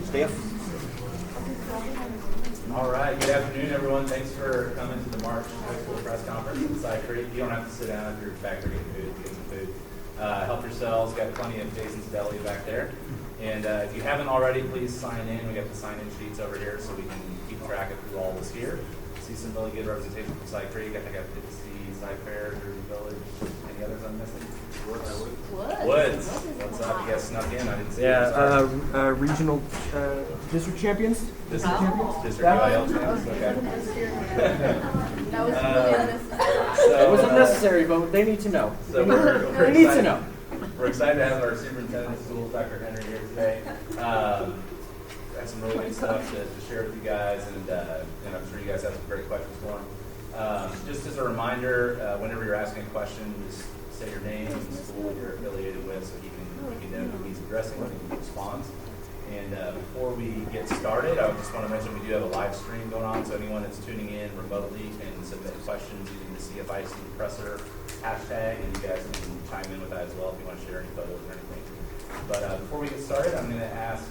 Steph? All right, good afternoon, everyone. Thanks for coming to the March High School Press Conference in Cypress Creek. You don't have to sit down if you're back there getting food. Help yourselves. Got plenty of Jason's Deli back there. And if you haven't already, please sign in. We got the sign-in sheets over here so we can keep track of who all was here. See some really good representation from Cypress Creek. I think I get to see Cypress Fair, Jersey Village. Any others I'm missing? Woods. What's up? You guys snuck in. I didn't see you. Regional district champions. District UIL champions. Okay. That was really unnecessary. It was unnecessary, but they need to know. So They need to know. We're excited to have our superintendent of schools, Dr. Henry, here today. Got some really good stuff to share with you guys, and I'm sure you guys have some great questions for him. Just as a reminder, whenever you're asking a question, just say your name and the school you're affiliated with, so he can know who he's addressing when he responds. And before we get started, I just want to mention we do have a live stream going on, so anyone that's tuning in remotely can submit questions using the CFISD presser hashtag, and you guys can chime in with that as well if you want to share any photos or anything. But before we get started, I'm going to ask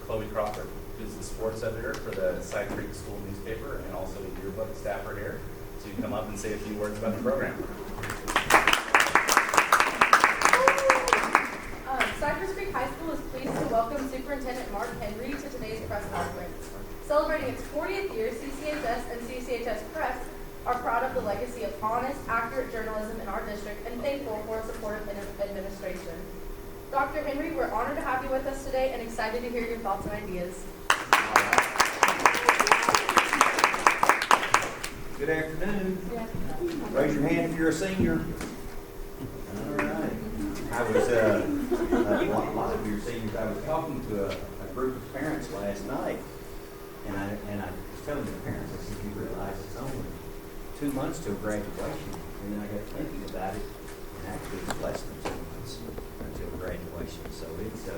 Chloe Crawford, who's the sports editor for the Cypress Creek School newspaper and also a yearbook staffer here, to come up and say a few words about the program. Cypress Creek High School is pleased to welcome Superintendent Mark Henry to today's press conference. Celebrating its 40th year, CCHS and CCHS Press are proud of the legacy of honest, accurate journalism in our district and thankful for a supportive administration. Dr. Henry, we're honored to have you with us today and excited to hear your thoughts and ideas. Good afternoon. Raise your hand if you're a senior. All right. I was, a lot of you are seniors. I was talking to a group of parents last night, and I was telling the parents, I said, you realize it's only 2 months till graduation. And then I got thinking about it, and actually it's less than 2 months until graduation. So it's,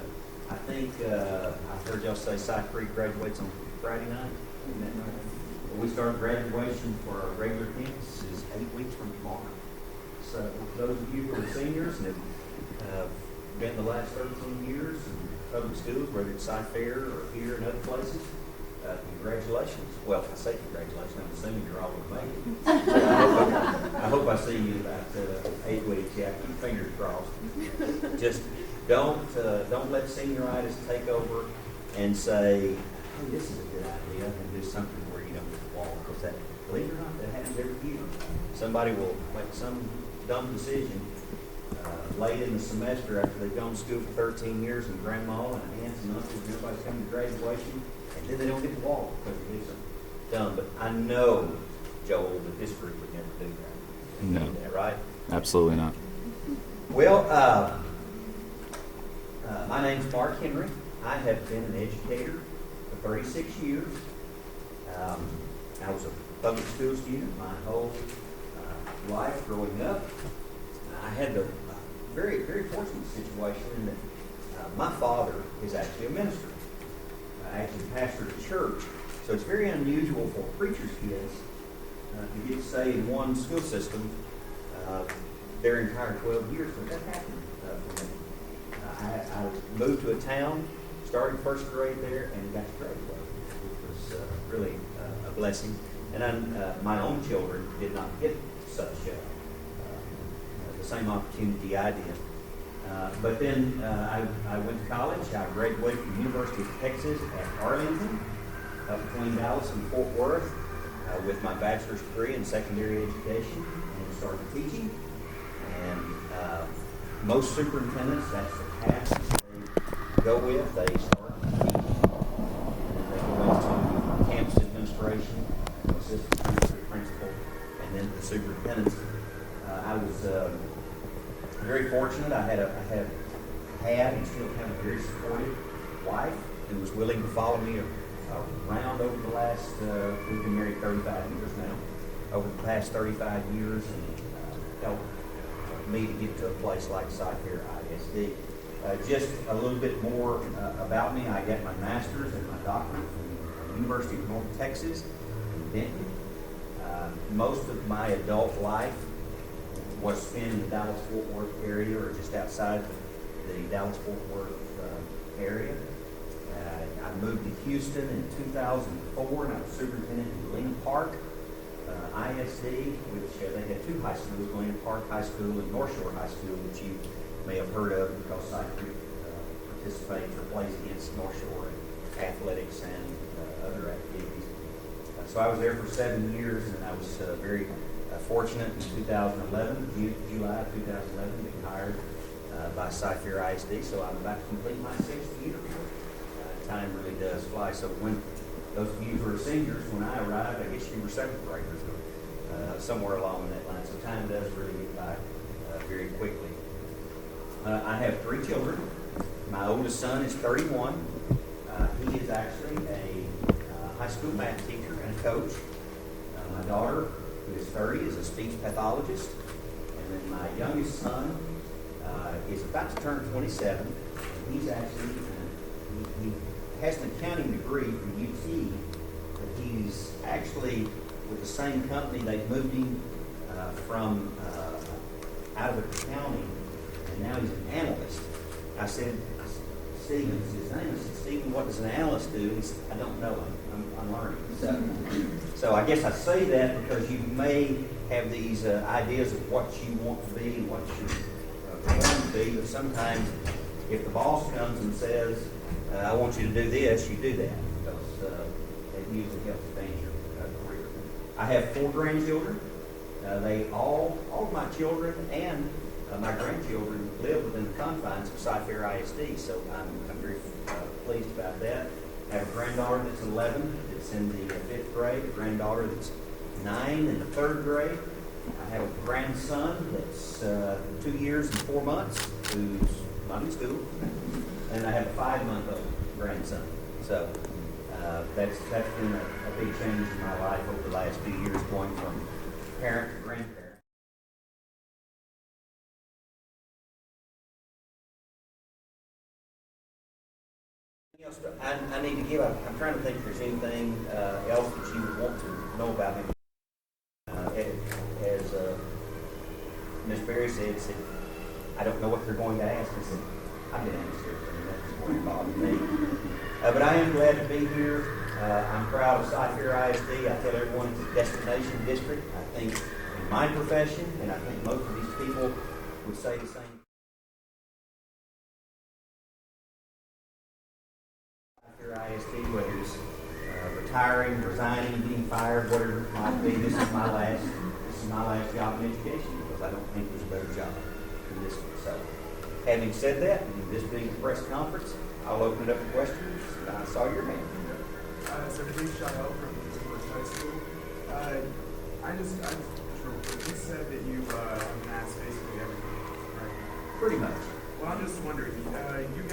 I think, I heard y'all say Cypress Creek graduates on Friday night. Isn't that right? Well, we start graduation for our regular campus is 8 weeks from tomorrow. So for those of you who are seniors and have been the last 13 years in public schools, whether it's Cypress Fair or here and other places, congratulations. Well, I say congratulations, I'm assuming you're all going to make it. So I hope I see you in about 8 weeks. Yeah, keep fingers crossed. Just don't let senioritis take over and say, hey, this is a good idea, and do something where you don't get the wall. Because that, believe it or not, that happens every year. Somebody will make some dumb decision late in the semester after they've gone to school for 13 years, and grandma and aunts and uncles and everybody's coming to graduation, and then they don't get the wall because they do something dumb. But I know, Joel, that this group would never do that. No. Do that, right? Absolutely not. Well, my name's Mark Henry. I have been an educator for 36 years. I was a public school student my whole life growing up. I had the very, very fortunate situation in that my father is actually a minister. I actually pastored a church. So it's very unusual for preacher's kids to get to stay in one school system their entire 12 years. But that happened for me. I moved to a town, started first grade there, and got to graduate, which was really a blessing. And my own children did not get such the same opportunity I did. But then I went to college. I graduated from the University of Texas at Arlington, between Dallas and Fort Worth, with my bachelor's degree in secondary education, and started teaching. And most superintendents, that's the path they go with. They start teaching, and then they go into campus administration, assistant principal, and then the superintendents. I was very fortunate. I had and still have a very supportive wife who was willing to follow me around over the last, we've been married 35 years now, over the past 35 years, and helped me to get to a place like Cypress ISD. Just a little bit more about me. I got my master's and my doctorate from the University of North Texas in Denton. Most of my adult life was spent in the Dallas-Fort Worth area or just outside the Dallas-Fort Worth area. I moved to Houston in 2004, and I was superintendent in Galena Park ISD, which they had two high schools, Galena Park High School and North Shore High School, which you may have heard of because Cypress Creek participates or plays against North Shore in athletics and other activities. So I was there for 7 years, and I was very fortunate in 2011, July 2011, being hired by Cypher ISD. So I'm about to complete my 6th year. Time really does fly. So when those of you who are seniors, when I arrived, I guess you were 7th graders, somewhere along that line. So time does really get by very quickly. I have 3 children. My oldest son is 31. He is actually a high school math teacher and coach. My daughter, who is 30, is a speech pathologist. And then my youngest son is about to turn 27. And he's actually, he has an accounting degree from UT, but he's actually with the same company. They've moved him from out of accounting, and now he's an analyst. I said, Stephen, his name is Stephen, what does an analyst do? He said, I don't know, I'm learning. So I guess I say that because you may have these ideas of what you want to be and what you want to be, but sometimes if the boss comes and says, I want you to do this, you do that, because it usually helps advance your career. I have 4 grandchildren. All of my children and my grandchildren live within the confines of Cypher ISD, so I'm very pleased about that. I have a granddaughter that's 11, that's in the 5th grade, a granddaughter that's 9 in the 3rd grade. I have a grandson that's 2 years and 4 months, who's not in school. And I have a 5-month-old grandson. So that's been a big change in my life over the last few years, going from parent to grandparent. I need to give up. I'm trying to think if there's anything else that you would want to know about me. As Ms. Berry said, I don't know what they're going to ask. I said, I've been asked everything. That's going to bother me. But I am glad to be here. I'm proud of Cypher ISD. I tell everyone it's a destination district. I think in my profession, and I think most of these people would say the same. Cypher ISD, whether it's retiring, resigning, being fired, whatever it might be, this is my last job in education, because I don't think there's a better job than this one. So, having said that, and this being a press conference, I'll open it up to questions. I saw your hand. So please shout out from Cypress High School. I just real quick, you said that you amassed basically everything, right? Pretty much. Well, I'm just wondering, you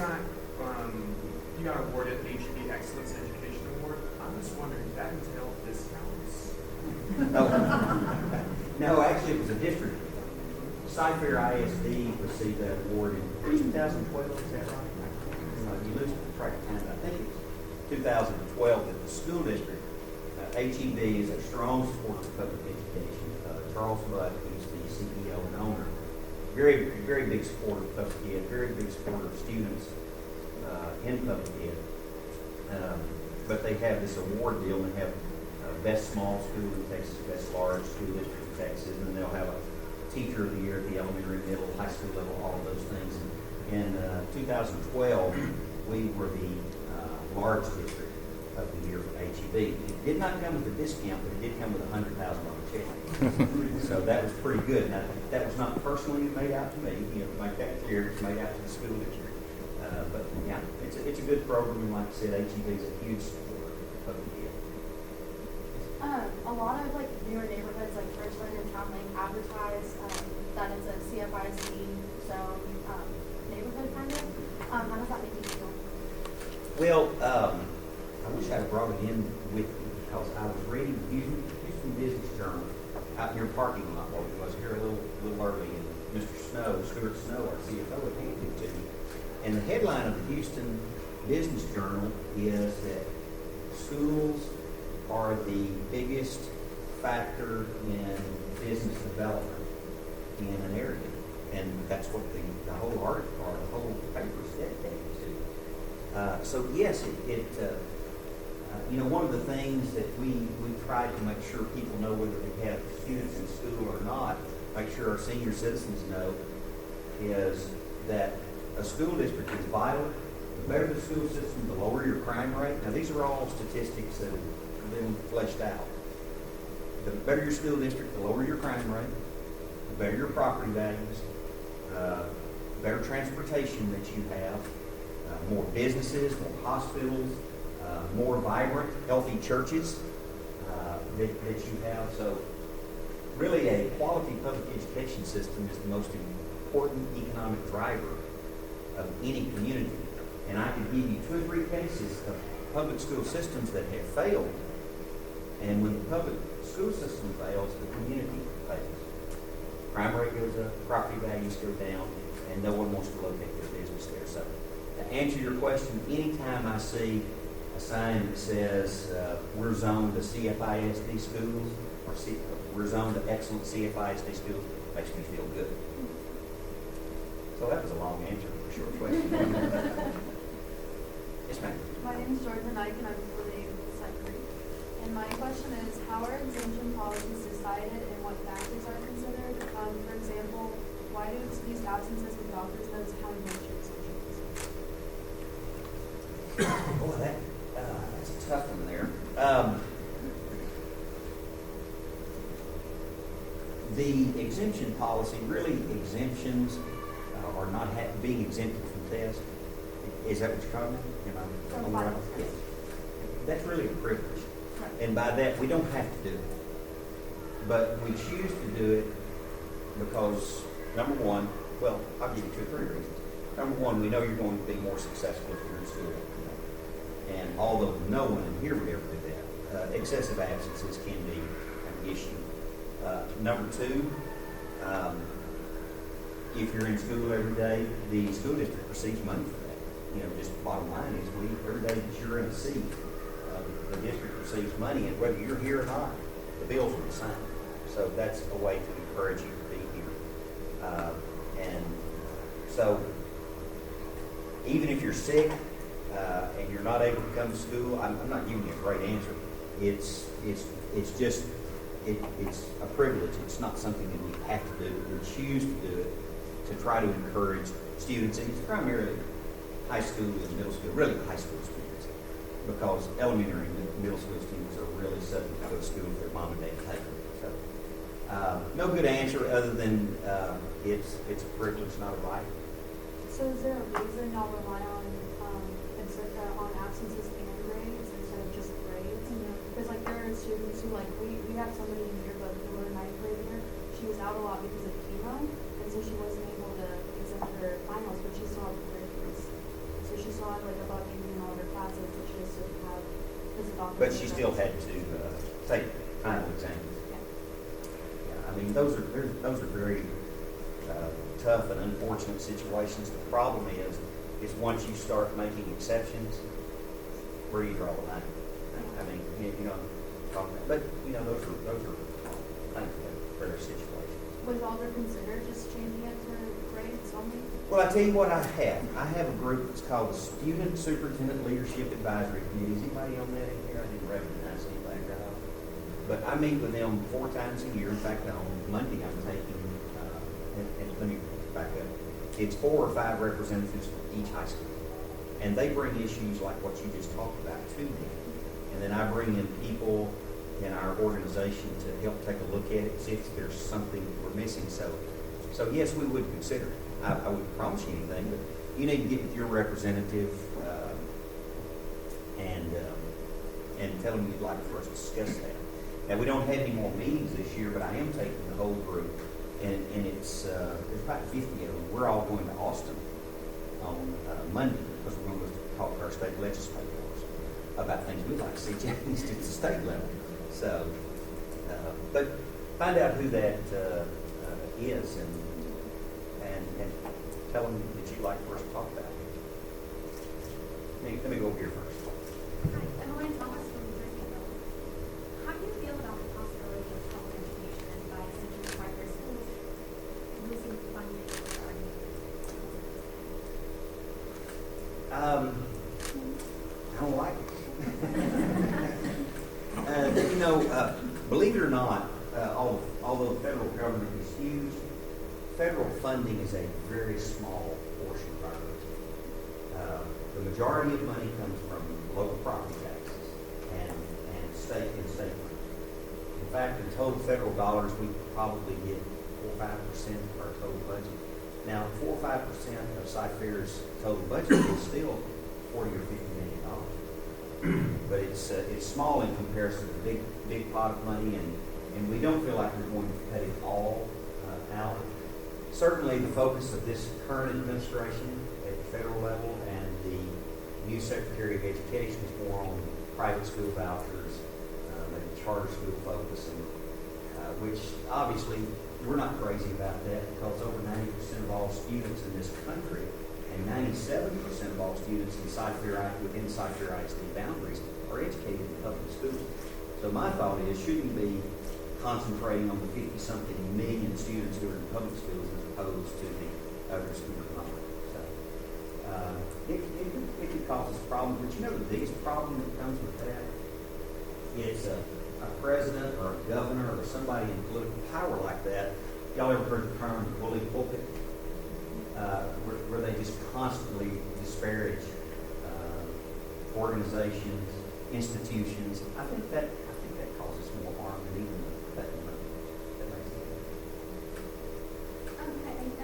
got awarded HEB Excellence Education Award. I'm just wondering, did that entail discounts? No, actually it was a district. Cypher ISD received that award in 2012, is that right? You lose track of time, I think it's 2012 that the school district, HEB is a strong supporter of public education. Charles Buck, who's the CEO and owner, very, very big supporter of public ed, very big supporter of students in public ed. But they have this award deal, and they have best small school in Texas, best large school district in Texas, and then they'll have a teacher of the year at the elementary, middle, high school level, all of those things. In 2012, we were the large district of the year for HEB. It did not come with a discount, but it did come with a $100,000 check. So that was pretty good. Now, that was not personally made out to me, to make that clear. It's made out to the school district. But yeah, it's a good program, and like I said, HEB is a huge supporter of the ed. A lot of newer neighborhoods like Richland and Town Lake advertise that it's a CFISD zone neighborhood kind of. How does that make you feel? Well, I wish I'd brought it in with me, because I was reading Houston Business Journal out in your parking lot while I was here a little early, and Mr. Stuart Snow, our CFO, had handed it to me. And the headline of the Houston Business Journal is that schools are the biggest factor in business development in an area. And that's what the whole article or the whole paper is dedicated to. So yes, one of the things that we try to make sure people know whether they have students in school or not, make sure our senior citizens know, is that a school district is vital. The better the school system, the lower your crime rate. Now, these are all statistics that have been fleshed out. The better your school district, the lower your crime rate, the better your property values, better transportation that you have, more businesses, more hospitals, more vibrant, healthy churches that you have. So really a quality public education system is the most important economic driver of any community. And I could give you 2 or 3 cases of public school systems that have failed. And when the public school system fails, the community fails. Crime rate goes up, property values go down, and no one wants to locate their business there. So to answer your question, anytime I see a sign that says we're zoned to CFISD schools, or we're zoned to excellent CFISD schools, it makes me feel good. So that was a long answer for a short question. Yes, ma'am. My name is Jordan Knight, and I'm affiliated with Cypress Creek. And my question is, how are exemption policies decided and what factors are considered? For example, why do excused absences and doctor's notes count against your exemptions? Boy, that's a tough one there. The exemption policy, really exemptions are not being exempted from tests. Is that what you're talking about? Am I on the right? Yes. That's really a privilege. Right. And by that, we don't have to do it. But we choose to do it because, number one, well, I'll give you 2 or 3 reasons. Number one, we know you're going to be more successful if you're in school. And although no one in here would ever do that, excessive absences can be an issue. Number 2, if you're in school every day, the school district receives money for that. Just bottom line is every day that you're in a seat, the district receives money, and whether you're here or not, the bills are the same. So that's a way to encourage you to be here. And so even if you're sick and you're not able to come to school, I'm not giving you a great answer. It's just a privilege. It's not something that we have to do. We choose to do it to try to encourage students, and it's primarily high school and middle school, really high school students, because elementary and middle school students are really subject to go to school if their mom and dad take them. So, no good answer other than it's a privilege, not a right. So is there a reason y'all rely on absences and grades instead of just grades? Because there are students who we have somebody in here, but who were a 9th grade year. She was out a lot because of chemo, and so she wasn't able to exempt her finals, but she still had grades. So she still had above 80 in all of her classes, but she just didn't have because the doctor. But she still had to take final exams. Yeah, I mean, those are very tough and unfortunate situations. The problem is once you start making exceptions, where do you draw the line? I mean, but those are thankfully rare situations. Was Alder considered just changing it to grades only? Well, I tell you what I have. I have a group that's called the Student Superintendent Leadership Advisory Committee. Is anybody on that in here? I didn't recognize anybody right off. But I meet with them 4 times a year. In fact, on Monday I'm taking, and let me back up. It's 4 or 5 representatives from each high school. And they bring issues like what you just talked about to me. And then I bring in people in our organization to help take a look at it, see if there's something we're missing. So yes, we would consider it. I wouldn't promise you anything, but you need to get with your representative and tell them you'd like for us to discuss that. Now, we don't have any more meetings this year, but I am taking the whole group, and it's there's about 50 of them. We're all going to Austin on Monday because we're going to talk to our state legislators about things we'd like to see changed at the state level. So, but find out who that is and tell them that you'd like for us to talk about it. Let me go over here first. Hi, Emily Thomas from Jerseyville. How do you feel about the possibility of public education and by extension private schools losing funding regarding I don't like it. You know, believe it or not, although the federal government is huge, federal funding is a very small portion of our budget. The majority of money comes from local property taxes and state money. In fact, in total federal dollars, we probably get 4 or 5% of our total budget. Now, 4 or 5% of Cypher's total budget is still $40 or $50 million. But it's small in comparison to the big pot of money, and we don't feel like we're going to cut it all out. Certainly, the focus of this current administration at the federal level and the new Secretary of Education is more on private school vouchers, maybe charter school focus, which obviously we're not crazy about that because over 90% of all students in this country and 97% of all students within Cypher ISD boundaries are educated in public schools. So my thought is, shouldn't be concentrating on the 50-something million students who are in public schools as opposed to the other student number. So it could cause us problems, but you know the biggest problem that comes with that? It's a president or a governor or somebody in political power like that. Y'all ever heard the term bully pulpit? Where they just constantly disparage organizations, institutions. I think that causes more harm than even cutting money. That makes sense. I'm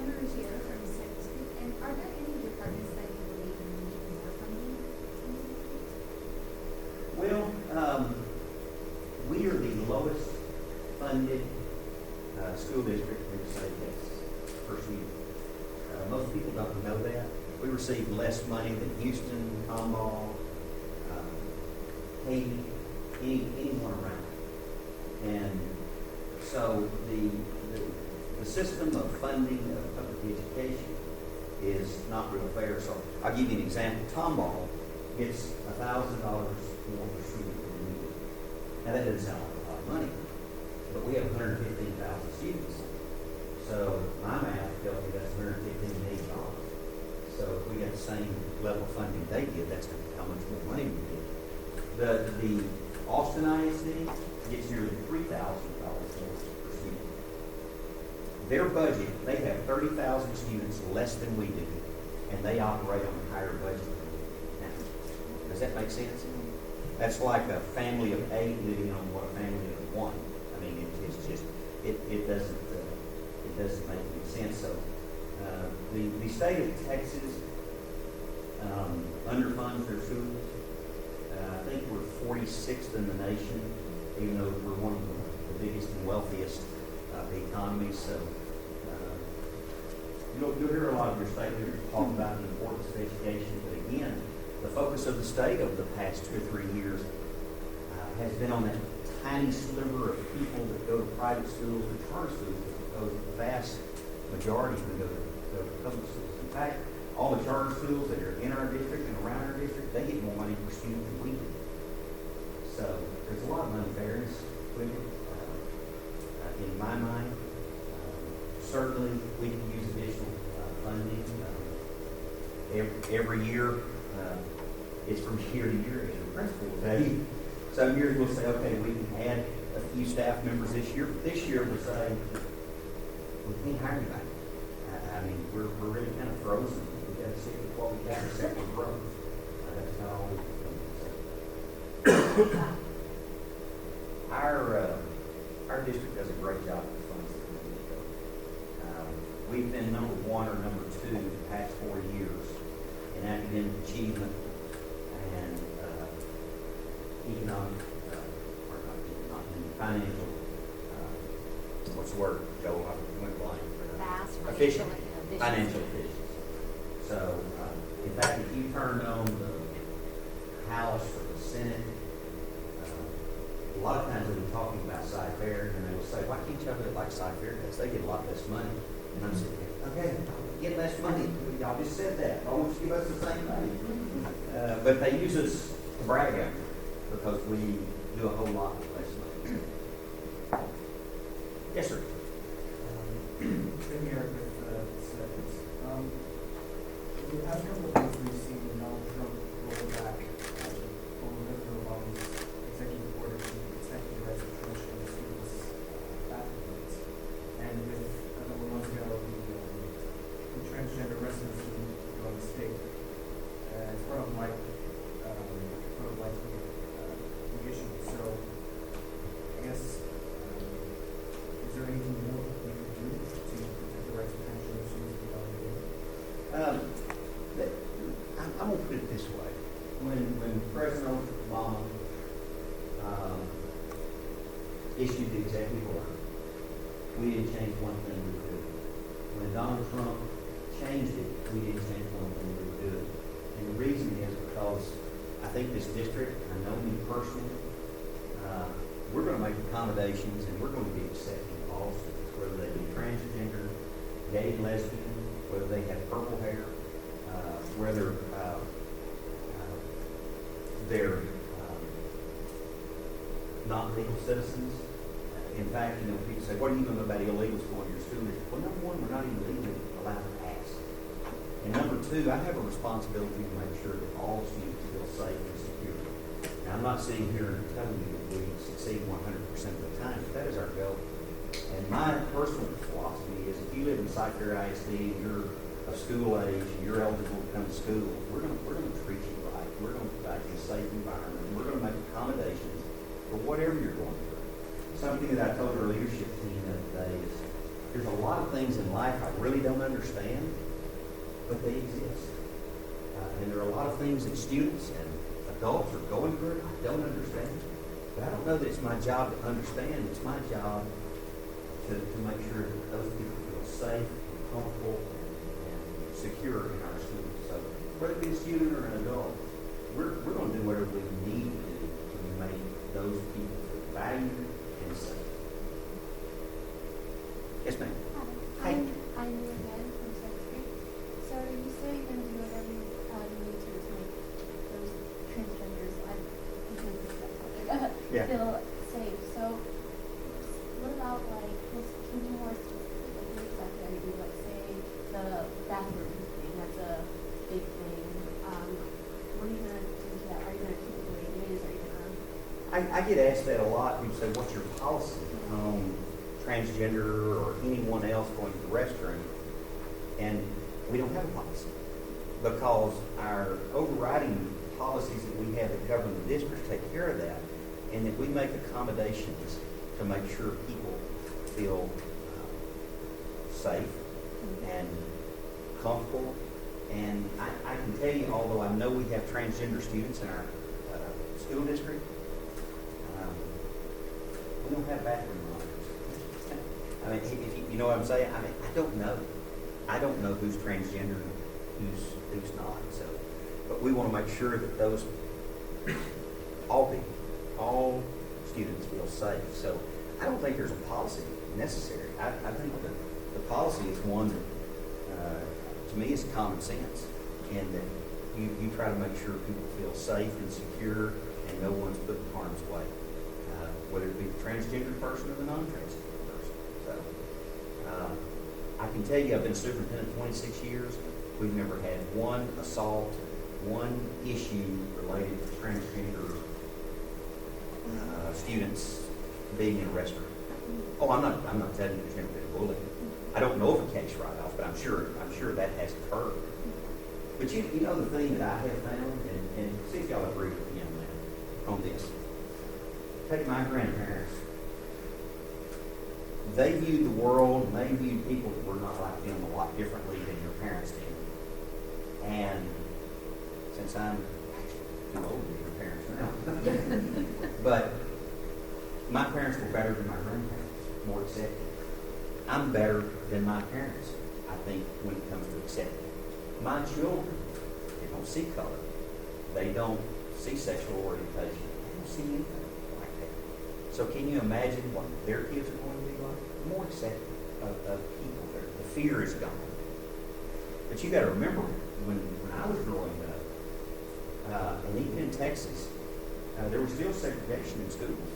Maria from Cypress Creek, and are there any departments that you believe need more funding? Well, we are the lowest funded school district in the state of Texas per student. Most people don't know that. We receive less money than Houston, Tomball, Haiti, anyone around. And so the system of funding of public education is not real fair. So I'll give you an example. Tomball gets $1,000 more per student than we do. Now that doesn't sound like a lot of money, but we have 115,000 students. So my math tells me that's $115 million. So if we got the same level of funding they did, that's how much more money we get. The Austin ISD gets nearly $3,000 more per student. Their budget, they have 30,000 students less than we do, and they operate on a higher budget than we do. Now, does that make sense? That's like a family of 8 living on what a family of 1. I mean, it's just, it doesn't make any sense. So the state of Texas underfunds their schools. I think we're 46th in the nation, even though we're one of the biggest and wealthiest economies. So you'll hear a lot of your state leaders talk about the importance of education. But again, the focus of the state over the past 2 or 3 years has been on that tiny sliver of people that go to private schools and charter schools, because the vast majority of them go to public schools. In fact, all the charter schools that are in our district and around our district, they get more money per student than we do. So there's a lot of unfairness with it. In my mind, certainly we can use additional funding. Every year, it's from year to year, as your principal will tell you. Some years we'll say, okay, we can add a few staff members this year. But this year we're saying, we can't hire anybody. I mean, we're really kind of frozen. We got to stick with what we got except for growth. That's not all we can say. Our district does a great job with funds that we need to go. We've been number 1 or number 2 the past 4 years in academic achievement and economic, or not economic, financial, what's the word, Joe? I went blank. Efficient. Financial efficiency. So, in fact, if you turn on the House or the Senate, a lot of times they'll be talking about Cypher, and they will say, why can't y'all do it like Cypher does? They get a lot less money. And I'm saying, okay, get less money. Y'all just said that. Why won't you give us the same money? But they use us to brag on because we do a whole lot with less money. Yes, sir. Been here with seconds. The past couple of days we've seen Donald Trump roll back I'm gonna put it this way. When President Obama issued the executive order, we didn't change one thing we were doing. When Donald Trump changed it, we didn't change one thing we were doing. And the reason is because I think this district, I know me personally, we're going to make accommodations and we're going to be accepting of all students, whether they be transgender, gay, lesbian, whether they have purple hair, whether they're not legal citizens. In fact, people say, what do you know about illegals going to your school? Well, number one, we're not even legally allowed to ask. And number two, I have a responsibility to make sure that all students feel safe and secure. Now, I'm not sitting here telling you that we succeed 100% of the time, but that is our goal. And my personal philosophy is if you live in Cypress Creek ISD and you're of school age and you're eligible to come to school, we're going to treat you right. We're going to provide you a safe environment. And we're going to make accommodations for whatever you're going through. Something that I told our leadership team the other day is there's a lot of things in life I really don't understand, but they exist. And there are a lot of things that students and adults are going through I don't understand. But I don't know that it's my job to understand. It's my job to make sure that those people feel safe and comfortable and secure in our schools. So whether it be a student or an adult, we're going to do whatever we need to do to make those people feel valued and safe. Yes, ma'am. Hi, I'm again from Cypress Creek. So you say you're going to do whatever you need to make those transgenders, Yeah. feel safe. So what about like, can you be more specific? Like, what exactly are you doing? Like, say the bathroom thing, that's a big thing. What are you going to do to that? Are you going to keep it the way it is? Are you going to? I get asked that a lot. People say, what's your policy on transgender or anyone else going to the restroom? And we don't have a policy because our overriding policies that we have that govern the district take care of that, and that we make accommodations to make sure people feel safe and comfortable. And I can tell you, although I know we have transgender students in our school district, we don't have bathroom monitors. I mean, if you know what I'm saying? I mean, I don't know. I don't know who's transgender and who's not. So, but we want to make sure that those all students feel safe. So I don't think there's a policy necessary. I think the policy is one that, to me, is common sense, and that you try to make sure people feel safe and secure, and no one's put in harm's way, whether it be the transgender person or the non-transgender person. So I can tell you, I've been superintendent 26 years. We've never had one assault, one issue related to transgender students being in a restroom. Oh, I'm not telling you there's never been bullying. I don't know of a case right off, but I'm sure that has occurred. But you know the thing that I have found, and see if y'all agree with me on that, on this. Take my grandparents. They viewed the world, and they viewed people that were not like them a lot differently than your parents did. And since I'm too old to be your parents now, but my parents were better than my grandparents, more accepting. I'm better than my parents, I think, when it comes to accepting. My children, they don't see color. They don't see sexual orientation. They don't see anything like that. So can you imagine what their kids are going to be like? More accepting of people. The fear is gone. But you got to remember, when I was growing up, and even in Texas, there was still segregation in schools.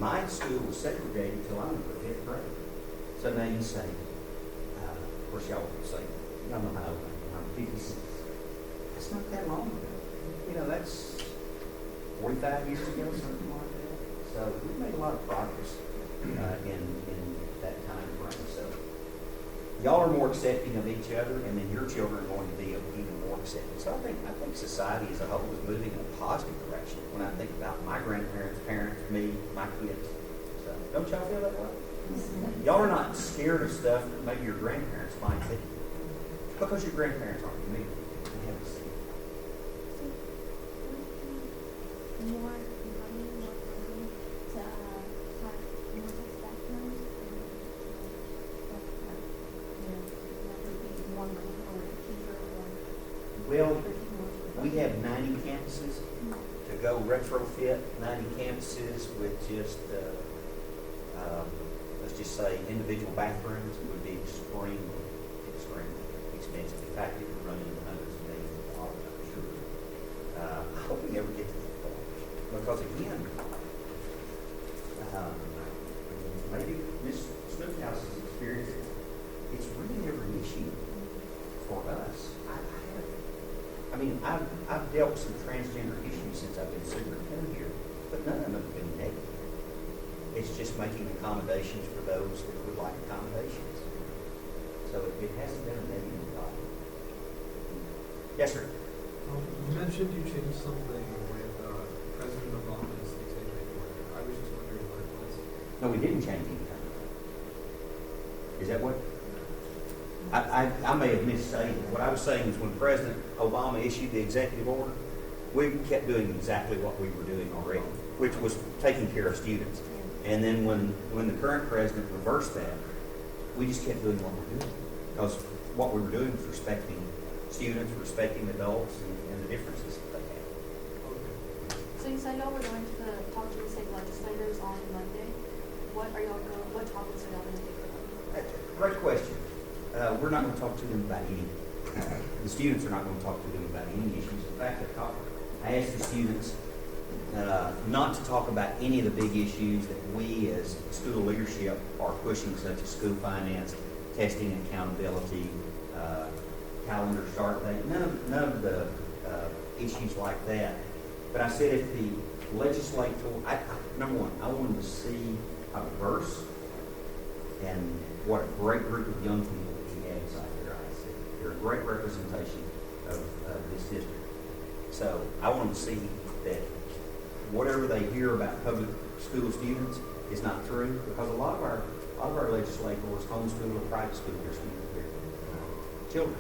My school was segregated until I was in the 5th grade. So now you say, of course y'all would say, y'all know how old I'm 56. That's not that long ago. You know, that's 45 years ago, something like that. So we've made a lot of progress in that time frame. So y'all are more accepting of each other, and then your children are going to be even more accepting. So I think society as a whole is moving in a positive direction when I think about my grandparents, parents, me, my kids. So don't y'all feel that way? Y'all are not scared of stuff that maybe your grandparents might be, because your grandparents aren't familiar with it. They haven't seen it. more money, more funding to have more staff members. That would be more money for a teacher or Well, for more. we have 90 campuses. To go retrofit 90 campuses with just, let's just say, individual bathrooms would be extremely expensive. In fact, it would run into hundreds of millions of dollars, I'm sure. I hope we never get to that point. Because again, maybe Ms. Smithhouse's experience, it's really never an issue for us. I've dealt with some transgender issues since I've been superintendent here, but none of them have been negative. It's just making accommodations for those that would like accommodations. So it hasn't been a negative problem. Yes, sir. You mentioned you changed something with President Obama's executive order. I was just wondering what it was. No, we didn't change anything. Is that what? I may have misstated. What I was saying is when President Obama issued the executive order, we kept doing exactly what we were doing already, which was taking care of students. And then when the current president reversed that, we just kept doing what we're doing. Because what we were doing was respecting students, respecting adults, and the differences that they have. Since I know we're going to talk to the state legislators on Monday, what topics are y'all going to take for them? Great question. We're not going to talk to them about any. The students are not going to talk to them about any issues. In fact, I asked the students not to talk about any of the big issues that we as school leadership are pushing, such as school finance, testing and accountability, calendar start date, none of the issues like that. But I said if the legislature, number one, I wanted to see how diverse and what a great group of young people he had inside their IC. They're a great representation of this district. So I want to see that whatever they hear about public school students is not true, because a lot of our legislators homeschool or private school their children.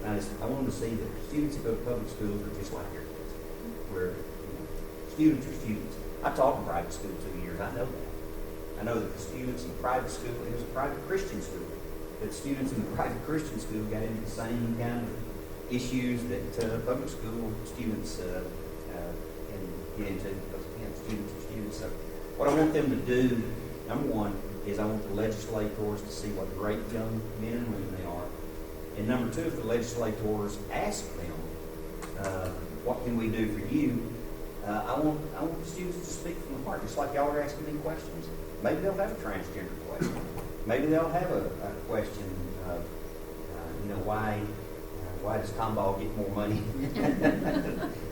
And I want them to see that students that go to public schools are just like their kids, where students are students. I taught in private school 2 years. I know that. I know that the students in private school, it was a private Christian school, that students in the private Christian school got into the same kind of issues that public school students get into, because again, students are students. So what I want them to do, number one, is I want the legislators to see what great young men and women they are. And number two, if the legislators ask them, what can we do for you? I want the students to speak from the heart, just like y'all are asking me questions. Maybe they'll have a transgender question. Maybe they'll have a question of, why does Tomball get more money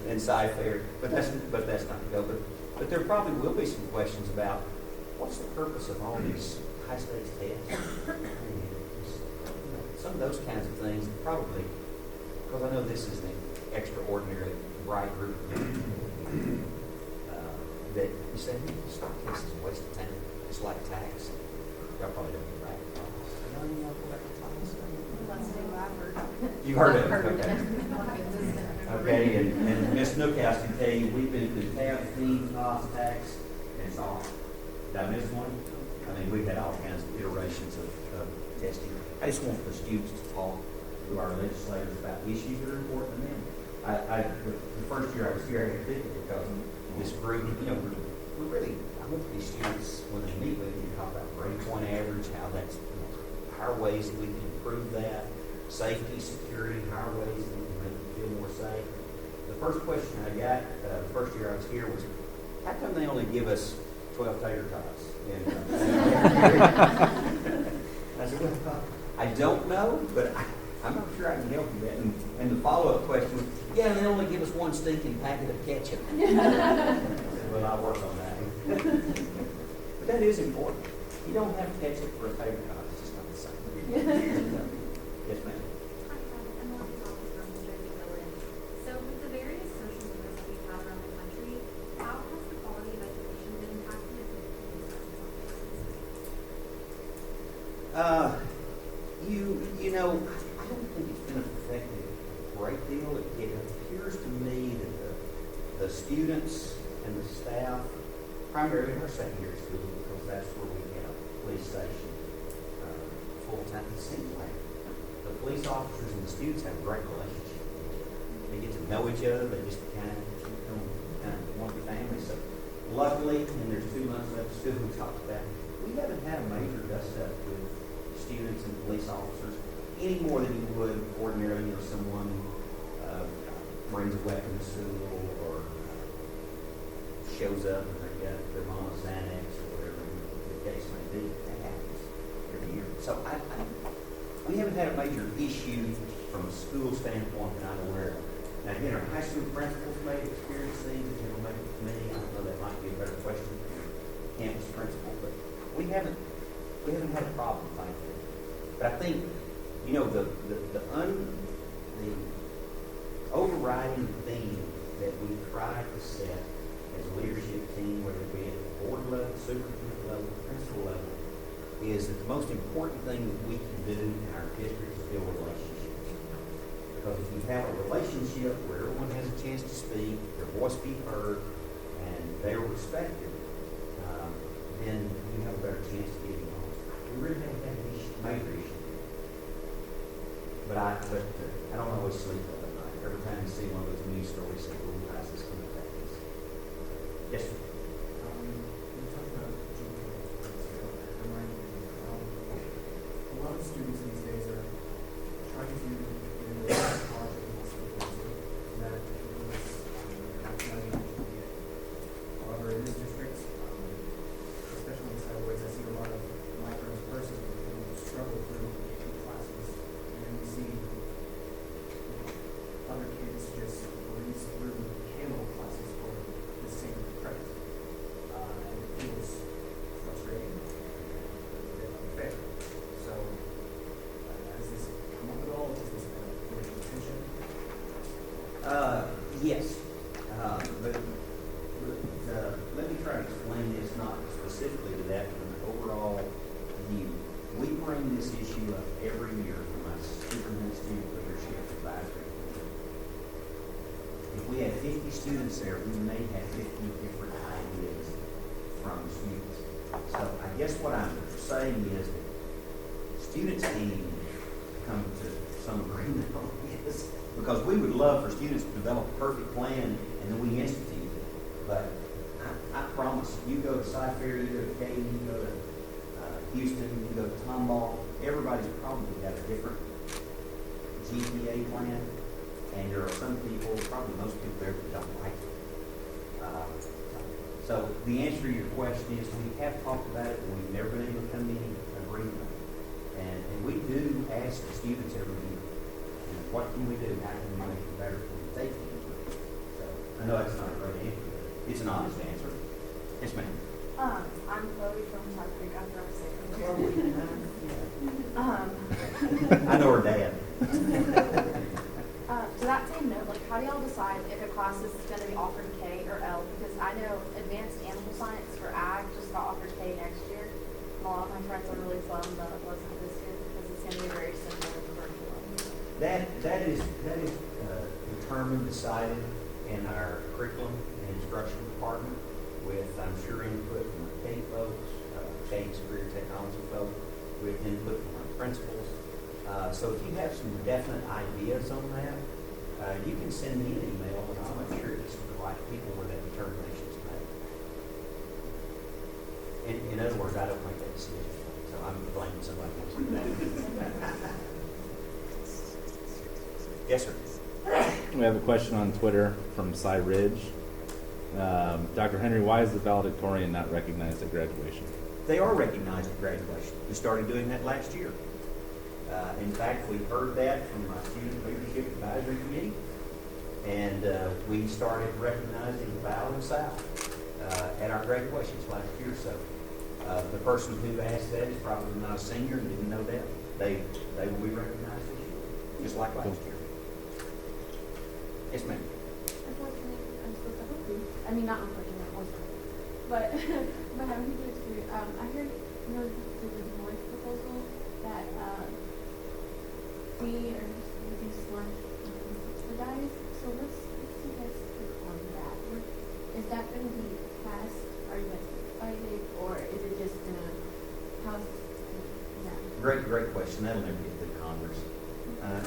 than Cy-Fair? But that's not the go. But there probably will be some questions about what's the purpose of all these high stakes tests. Some of those kinds of things probably, because I know this is an extraordinarily bright group of people, that you say, stock test is a waste of time. It's like tax. Y'all probably don't get right. You've heard of it, okay. Okay, and Ms. Nookhouse can tell you, we've been through tab, fee, cost, tax, and it's all. Did I miss one? I mean, we've had all kinds of iterations of testing. I just want the students to talk to our legislators about issues that are important to them. The first year I was here, I had 50 because this group, we really, I want these students, when they meet with you, to talk about grade point average, how that's, how are ways that we can improve that, safety, security, how are ways that we can make them feel more safe. The first question I got the first year I was here was, how come they only give us 12 tater tots? I said, well, I don't know, but I'm not sure I can help you with that. And the follow-up question was, yeah, they only give us one stinking packet of ketchup. I said, well, I'll work on that. But that is important. You don't have ketchup for a tater tot. It's just not the same. Yes, ma'am. Hi, Emily Thomas from Jersey Village. So with the various social movements that we have around the country, how has the quality of education been impacted with police presence on campuses? I don't think it's been affected a great deal. It appears to me that the students and the staff, primarily in our secondary school, because that's where we have a police station full-time. It seems like the police officers and the students have a great relationship. They get to know each other. They just kind of become one big family. So luckily, and there's 2 months left of school, we talked about, we haven't had a major dust-up with students and police officers any more than you would ordinarily. You know, someone brings a weapon to school or shows up and they got their mama's Xanax or whatever the case may be. That happens every year. So we haven't had a major issue from a school standpoint that I'm aware of. Now, again, our high school principals may experience things that never make it to me. I know that might be a better question for your campus principal, but we haven't had a problem, thankfully. But I think, you know, the overriding theme that we try to set as a leadership team, whether it be at the board level, superintendent level, principal level, is that the most important thing that we can do in our district is build relationships. Because if you have a relationship where everyone has a chance to speak, their voice be heard, and they're respected, then you have a better chance of getting on. We really haven't had an issue, major issue. But I don't always sleep well at night. Every time you see one of those news stories, say, "Oh, how's this going to affect us?" Yes, sir. You talked about a lot of students these days are trying to get into the college and hospital, and that includes maximizing GPA. However, in this district, especially in the side woods, I see a lot of my friends personally who struggle through AP classes, and then we see other kids just breeze through camo classes for the same credit. And it feels frustrating, a bit unfair. So, has this come up at all? Is this a point of attention? Yes. But let me try to explain this, not specifically to that, but an overall view. We bring this issue up every year from our superintendent student leadership advisory committee. If we have 50 students there, we may have 50 different ideas from students. So I guess what I'm saying is that students need to come to some agreement on this, because we would love for students to develop a perfect plan and then we institute it. But I promise, you go to Cy-Fair, you go to Katy, you go to Houston, you go to Tomball, everybody's probably got a different GPA plan, and there are some people, probably most people there, that don't like it. So the answer to your question is we have talked about it, and we've never been able to come to any agreement. And we do ask the students every year, what can we do? How can we make it better? Can we take it? So I know that's not a great answer, but it's an honest answer. Yes, ma'am. I'm Chloe from Cypress Creek. I'm from I know her dad. To that same note, like, how do y'all decide if a class is going to be offered K or L? Because I know advanced animal science for ag just got offered K next year. And a lot of my friends are really bummed that it wasn't this year because it's going to be very similar curriculum. That is determined, decided in our curriculum and instruction department with, I'm sure, input from the K folks, K's career technology folks, with input from our principals. So if you have some definite ideas on that, you can send me an email and I'll make sure it's the right people where that determination is made. In other words, I don't make that decision, so I'm blaming somebody else for that. Yes, sir. We have a question on Twitter from Cy Ridge. Dr. Henry, why is the valedictorian not recognized at graduation? They are recognized at graduation. We started doing that last year. In fact, we heard that from my Student Leadership Advisory Committee, and we started recognizing Val and Sal at our graduations last year. So the person who asked that is probably not a senior and didn't know that. They will be recognized this year, just like last year. Yes, ma'am. Unfortunately, I'm supposed to help you. I mean, not unfortunately, but having people experience. I heard the voice proposal that we are just reduce lunch subsidized. So what's you guys take on that? Is that going to be great question. That'll never get through Congress.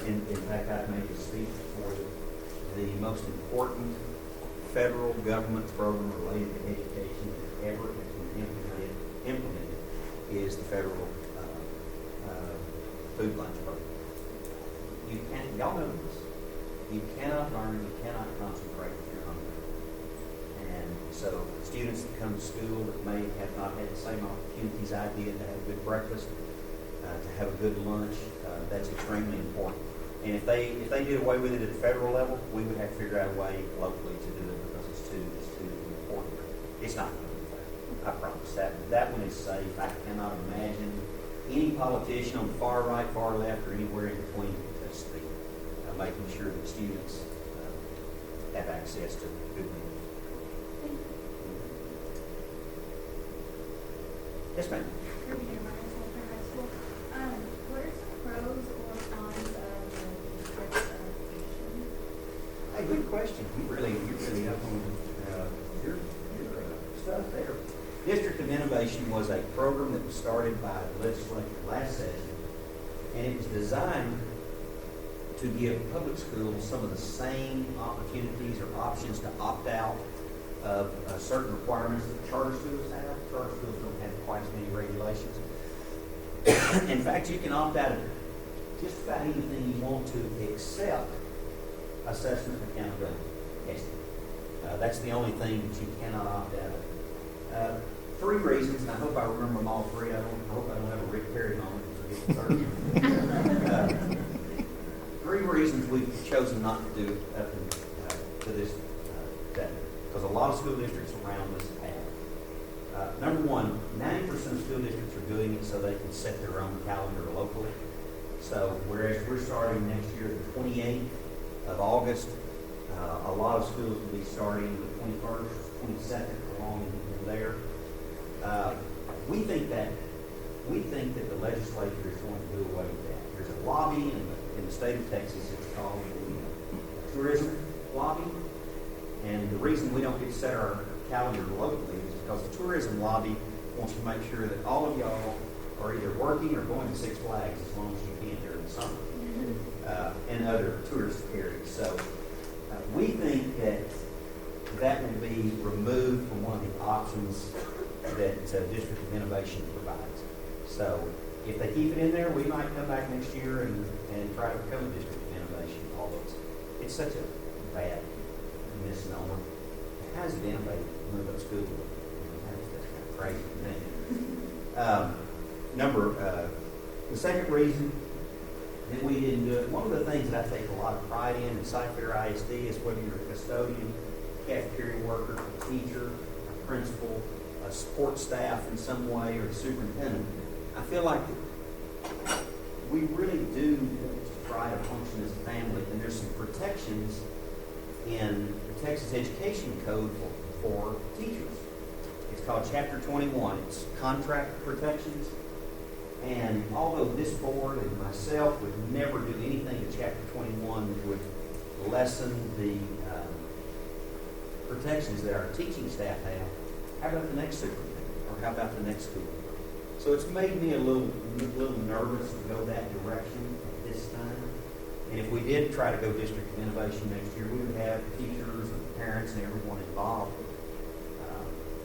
In fact, I've made a speech for the most important federal government program related to education that ever has been implemented is the federal food lunch program. You can't, y'all know this. You cannot learn, you cannot concentrate if you're hungry. And so students that come to school that may have not had the same opportunities I did to have a good breakfast, to have a good lunch, that's extremely important. And if they did away with it at the federal level, we would have to figure out a way locally to do it because it's too important. It's not going to be fair. I promise that one is safe. I cannot imagine any politician on the far right, far left, or anywhere in between just making sure that students have access to good meals. Yes, ma'am. What are some pros or cons of the district education? Hey, good question. You're really up on your stuff there. District of Innovation was a program that was started by the legislature last session, and it was designed to give public schools some of the same opportunities or options to opt out of certain requirements that charter schools have. Charter schools don't have quite as many regulations. In fact, you can opt out of just about anything you want to except assessment and accountability testing. That's the only thing that you cannot opt out of. 3 reasons, and I hope I remember them all 3. I hope I don't have a Rick Perry moment and forget the 3rd. 3 reasons we've chosen not to do it up to this day, because a lot of school districts around us have. Number 1, 90% of school districts are doing it so they can set their own calendar locally. So whereas we're starting next year the 28th of August, a lot of schools will be starting the 21st, 22nd, along in there. We think that the legislature is going to do away with that. There's a lobby in the state of Texas. It's called the tourism lobby. And the reason we don't get to set our calendar locally is because the tourism lobby wants to make sure that all of y'all are either working or going to Six Flags as long as you can during the summer and other tourist areas. So we think that will be removed from one of the options that District of Innovation provides. So if they keep it in there, we might come back next year and try to become a District of Innovation. Although it's such a bad misnomer. How does it innovate? Move up school? That's kind of crazy to me. The second reason that we didn't do it, one of the things that I take a lot of pride in CFISD is whether you're a custodian, cafeteria worker, a teacher, a principal, a support staff in some way, or a superintendent. I feel like we really do try to function as a family, and there's some protections in the Texas Education Code for teachers. It's called Chapter 21. It's contract protections. And although this board and myself would never do anything to Chapter 21 that would lessen the protections that our teaching staff have, how about the next superintendent? Or how about the next school? So it's made me a little nervous to go that direction at this time. And if we did try to go District of Innovation next year, we would have teachers and parents and everyone involved.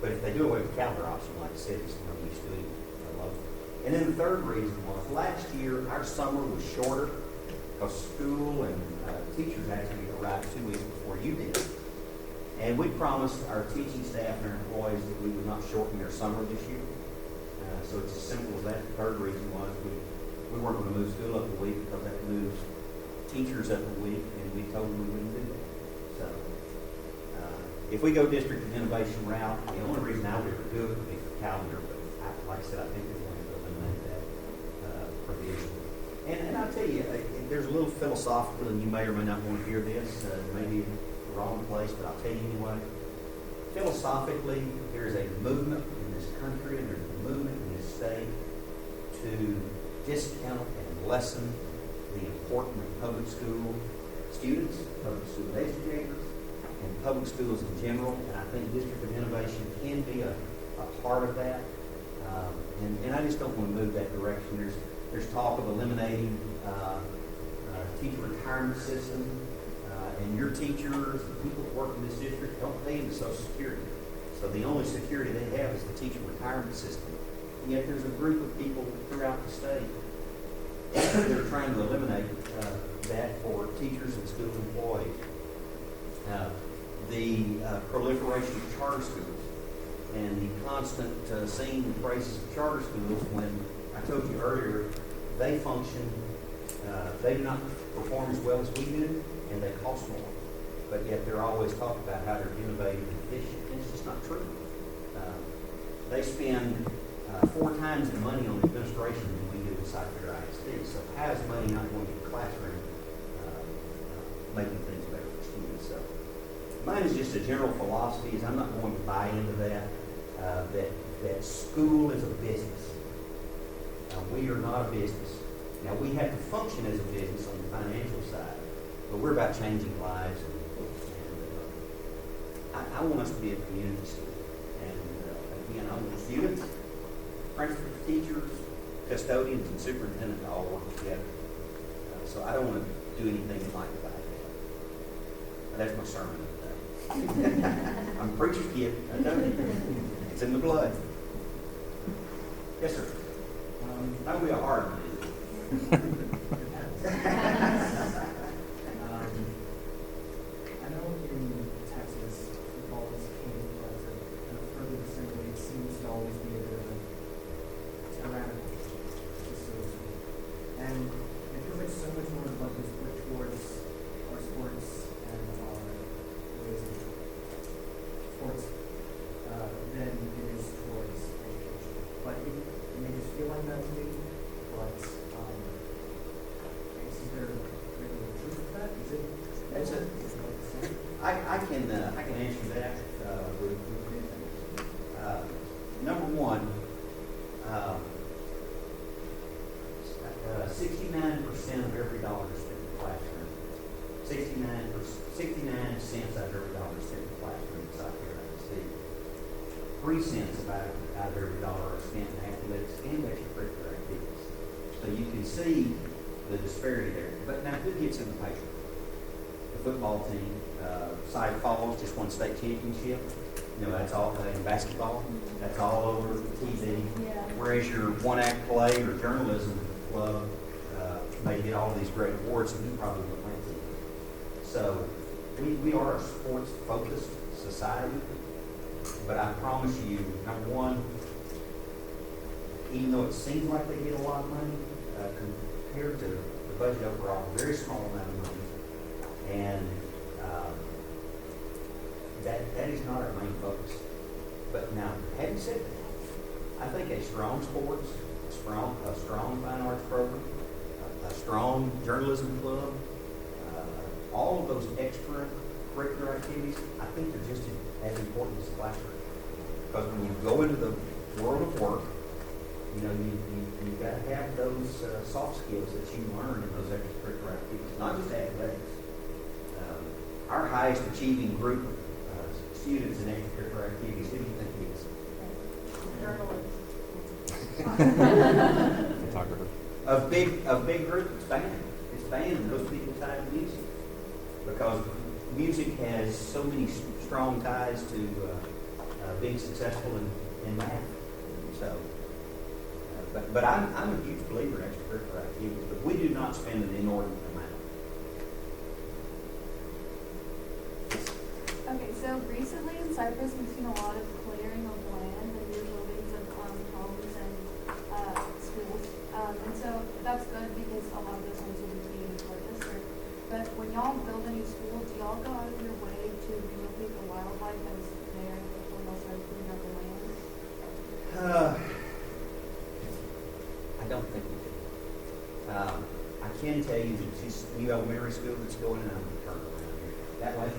But if they do away with the calendar option, like I said, it's no use doing it locally. And then the third reason was last year our summer was shorter because school and teachers actually arrived 2 weeks before you did. And we promised our teaching staff and our employees that we would not shorten their summer this year. So it's as simple as that. The third reason was we weren't going to move school up a week because that moves teachers up a week, and we told them we wouldn't do that. So if we go District of Innovation route, the only reason I would ever do it would be for calendar, but like I said, I think we're going to eliminate that provision. And I'll tell you, there's a little philosophical, and you may or may not want to hear this, maybe in the wrong place, but I'll tell you anyway. Philosophically, there is a movement in this country, and there's a movement in this state to discount and lessen the importance of public school students, public school educators, and public schools in general. And I think District of Innovation can be a part of that. And I just don't want to move that direction. There's talk of eliminating teacher retirement system, and your teachers, the people that work in this district, don't pay into Social Security. So the only security they have is the teacher retirement system. And yet there's a group of people throughout the state that are trying to eliminate that for teachers and school employees. The proliferation of charter schools and the constant singing and praises of charter schools when I told you earlier they function, they do not perform as well as we do, and they cost more. But yet they're always talking about how they're innovative and efficient. And it's just not true. They spend 4 times the money on administration than we do at CFISD. So how is money not going to the classroom making things better for students? So mine is just a general philosophy is I'm not going to buy into that, that school is a business. We are not a business. Now, we have to function as a business on the financial side, but we're about changing lives. And I want us to be a community school. And again, I want students, principals, teachers, custodians, and superintendents to all work together. So I don't want to do anything like that. That's my sermon today. I'm a preacher's kid. I know it. It's in the blood. Yes, sir. That would be a hard one. I know in Texas, football is king, but to kind of further disseminate, it seems to always be a bit of a tyrannical, just so to speak. And it feels like so much more blood is put towards our sports and our ways of sports than it is towards education. But it may just feel like that to me. But is there really a truth to that? Is it? That's it. I can answer that with 2 things. Number one, 69% of every dollar spent in the classroom, 69 cents out of every dollar spent in the classroom in South Carolina. 3 cents out of every dollar are spent in athletics and extracurricular activities. So you can see the disparity there. But now, who gets in the paper? The football team. Cy Falls just won state championship. You know, that's all in basketball. That's all over TV. Yeah. Whereas your one-act play or journalism club may get all these great awards, and you probably won't make it. So we are a sports-focused society. But I promise you, number one, even though it seems like they get a lot of money, compared to the budget overall, a very small amount of money. And that is not our main focus. But now, having said that, I think a strong sports, a strong fine arts program, a strong journalism club, all of those extracurricular activities, I think they're just as important as the classroom. Because when you go into the world of work, you know, you've got to have those soft skills that you learn in those extracurricular activities, not just athletics. Our highest achieving group of students in extracurricular activities, who do you think it is? Photographer. Of big group, it's band. It's band, and those people tied to music. Because music has so many strong ties to being successful in math. So, but I'm a huge believer in extracurricular activities, but we do not spend an inordinate amount. Okay, so recently in Cypress, we've seen a lot of clearing of land and new buildings of homes and schools. And so that's good because a lot of those homes will be being purchased. But when y'all build a new school, do y'all go out of your way to relocate the wildlife that was there before y'all started cleaning up the land? I don't think we do. I can tell you that this new elementary school that's going in, I'm going to turn around here. That way.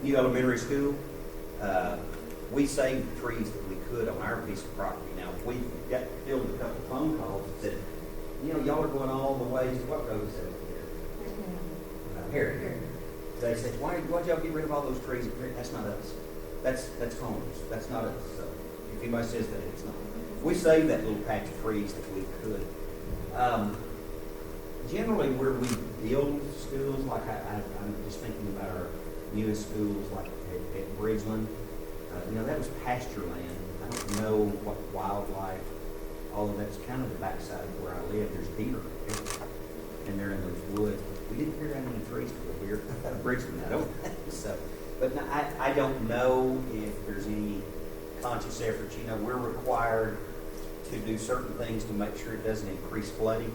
New elementary school, we saved the trees that we could on our piece of property. Now, we got filled a couple phone calls that said, you know, y'all are going all the way to what road is that here? They said, why'd y'all get rid of all those trees? That's not us. That's homes. That's not us. So if anybody says that, it's not. We saved that little patch of trees that we could. Generally, where we build schools, like I'm just thinking about our newest schools, like at Bridgeland, that was pasture land. I don't know what wildlife, all of that's kind of the backside of where I live. There's deer everywhere, and they're in those woods. We didn't clear down any trees to go here at Bridgeland, I don't think. So, but no, I don't know if there's any conscious efforts. We're required to do certain things to make sure it doesn't increase flooding.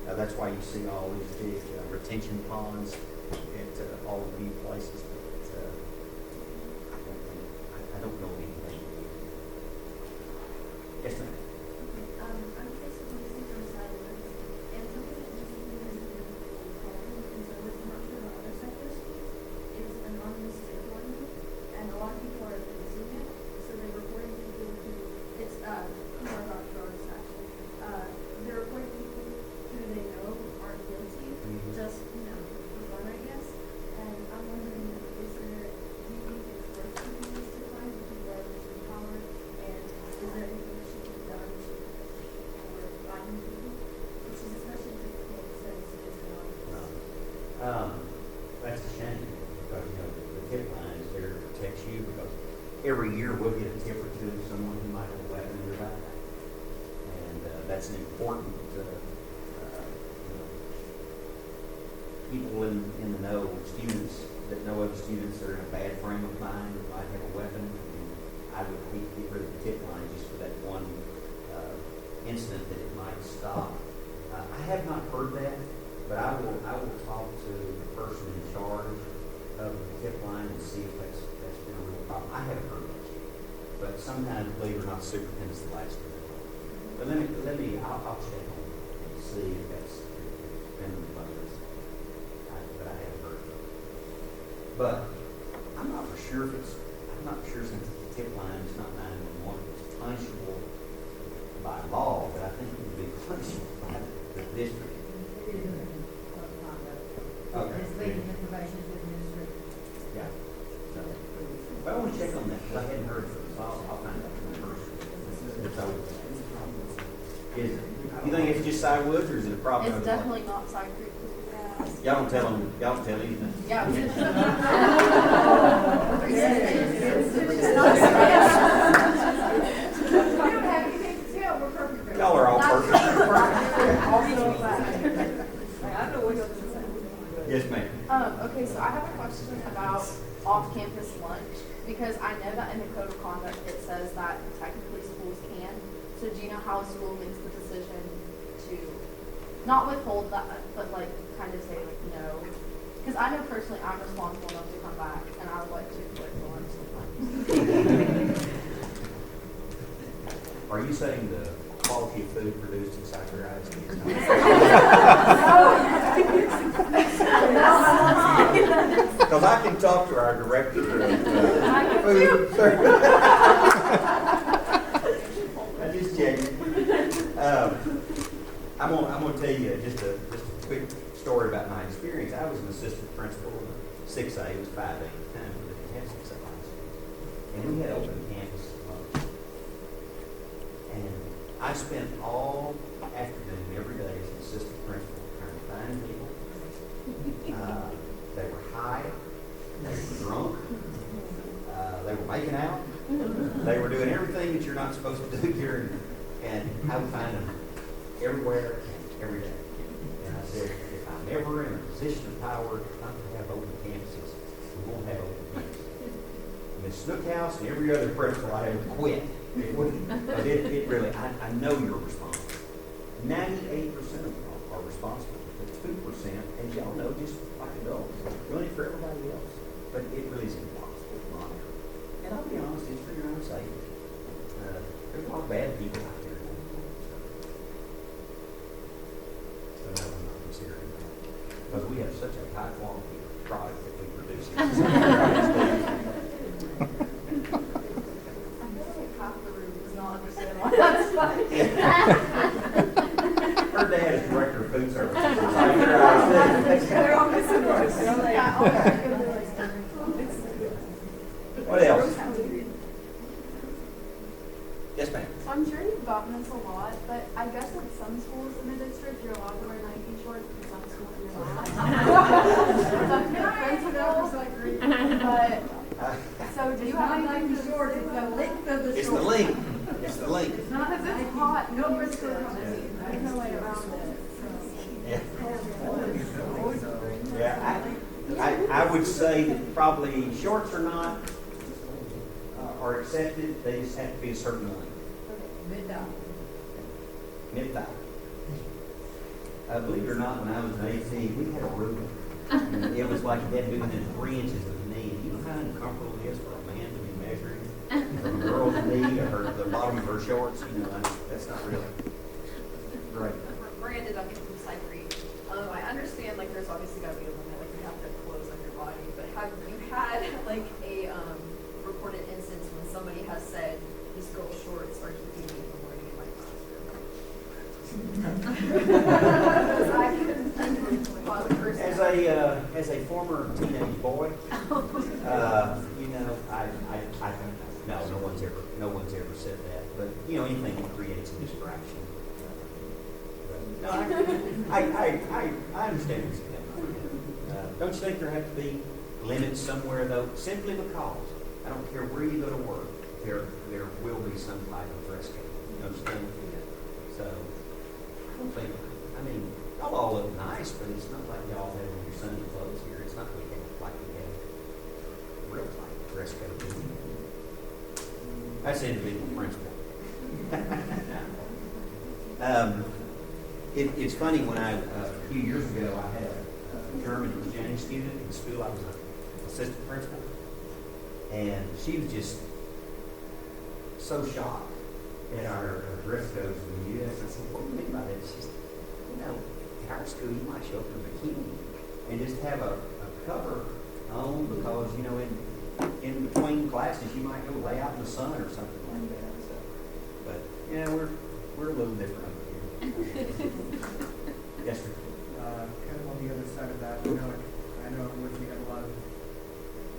That's why you see all these big retention ponds at all of these places. But I don't know anything. Yes, ma'am. I'm curious if you see from sidewalks, and something that just even has been problem concern with commercial or other sectors is anonymous tip warning, and a lot of people are abusing it, so they're reporting people who, it's PR about drugs actually, they're reporting people who they know aren't guilty, just, for fun, I guess, and I'm wondering, do you think it's worth keeping these tip lines if people are losing power, and is there anything that should be done for finding people? This is especially difficult since it's not. That's a shame because the tip line is there to protect you because every year we'll get a tip or two of someone who might have a weapon in their backpack, and that's an important people in the know, students that know other students that are in a bad frame of mind that might have a weapon. And I would hate to get rid of the tip line just for that one incident that it might stop. I have not heard that, but I will talk to the person in charge of the tip line and see if that's been a real problem. I haven't heard that yet, but sometimes, believe it or not, superintendent's the last one. But I'll check on it and see if that's been the focus. But I haven't heard it. But I'm not sure since the tip line is not 911, it's punishable by law, but I think it would be punishable by the district. Okay. It's leading information to the district. Yeah. So, but I want to check on that because I hadn't heard of it, so I'll find out from the person. Is it? You think it's just side woods or is it a problem? It's definitely not Side Creek. Y'all don't tell anything. Yeah. Y'all are all perfect. Yes, ma'am. Okay, so I have a question about off-campus lunch, because I know that in the code of conduct it says that technically schools can. So do you know how a school makes the decision to not withhold that, but kind of say no? Because I know personally I'm responsible enough to come back, and I would like to collect the lunch sometimes. Are you saying the quality of food produced in Cypress Creek is not? Because I can talk to our director of food service. I'm just checking. I'm gonna tell you just a quick story about my experience. I was an assistant principal in 6A. It was 5A at the time. We didn't have 6A high school, and we had open campus lunch. And I spent all afternoon every day as an assistant principal trying to find people. They were high, they were drunk, they were making out, they were doing everything that you're not supposed to do here, and I would find them everywhere and every day. And I said, if I'm ever in a position of power not to have open campuses, we won't have open campuses. Miss Snookhouse and every other principal I had quit. It wouldn't, but it really, I know you're responsible. 98% of them are responsible. The 2%, as y'all know, just like adults, doing it for everybody else. But it really is impossible to monitor. And I'll be honest, it's for your own safety. There's a lot of bad people out there. So no, I'm not considering that. Because we have such a high quality product that we produce. That's funny. Her dad is director of food services. What else? Yes, ma'am. So I'm sure you've gotten this a lot, but I guess at some schools in the district, you're allowed to wear Nike shorts, and some schools you're not. Some friends with but, so do you have Not anything Nike to shorts, it's the length of the shorts. It's the link. It's the link. It's not Because Nike. it's hot. No There's restriction. no way around it. Yeah. Yeah, I would say that probably shorts are not, are accepted, they just have to be a certain length, Mid-down. mid-thigh. Believe it or not, when I was 18, we had a ruler. And it was like you had to be within 3 inches of the knee. You know how uncomfortable it is for a man to be measuring from a girl's knee to the bottom of her shorts? You know, that's not really great. Miranda Duncan from Cypress Creek. I understand, like, there's obviously got to be a limit, like, you have to have clothes on your body, but have you had, like, a reported instance when somebody has said, this girl's shorts are keeping me from learning in my classroom? As a former teenage boy, you know, no, no one's ever said that. But you know, anything that creates a distraction. No, I understand what you're saying. Don't you think there have to be limits somewhere though? Simply because I don't care where you go to work, there will be some type of dress code. You understand? So I don't think. I mean, y'all all look nice, but it's not like y'all have on your Sunday clothes here. It's not like we have real tight dress code. That's individual principle. It's funny when a few years ago I had a German exchange student in school. I was an assistant principal, and she was just so shocked at our dress codes in the U.S. I said, "What do you mean by that?" She said, "You know, at our school you might show up in a bikini and just have a cover on because you know in between classes you might go lay out in the sun or something like that." So, but yeah, we're a little different over here. Yes, sir. Kind of on the other side of that, I know at work you have a lot of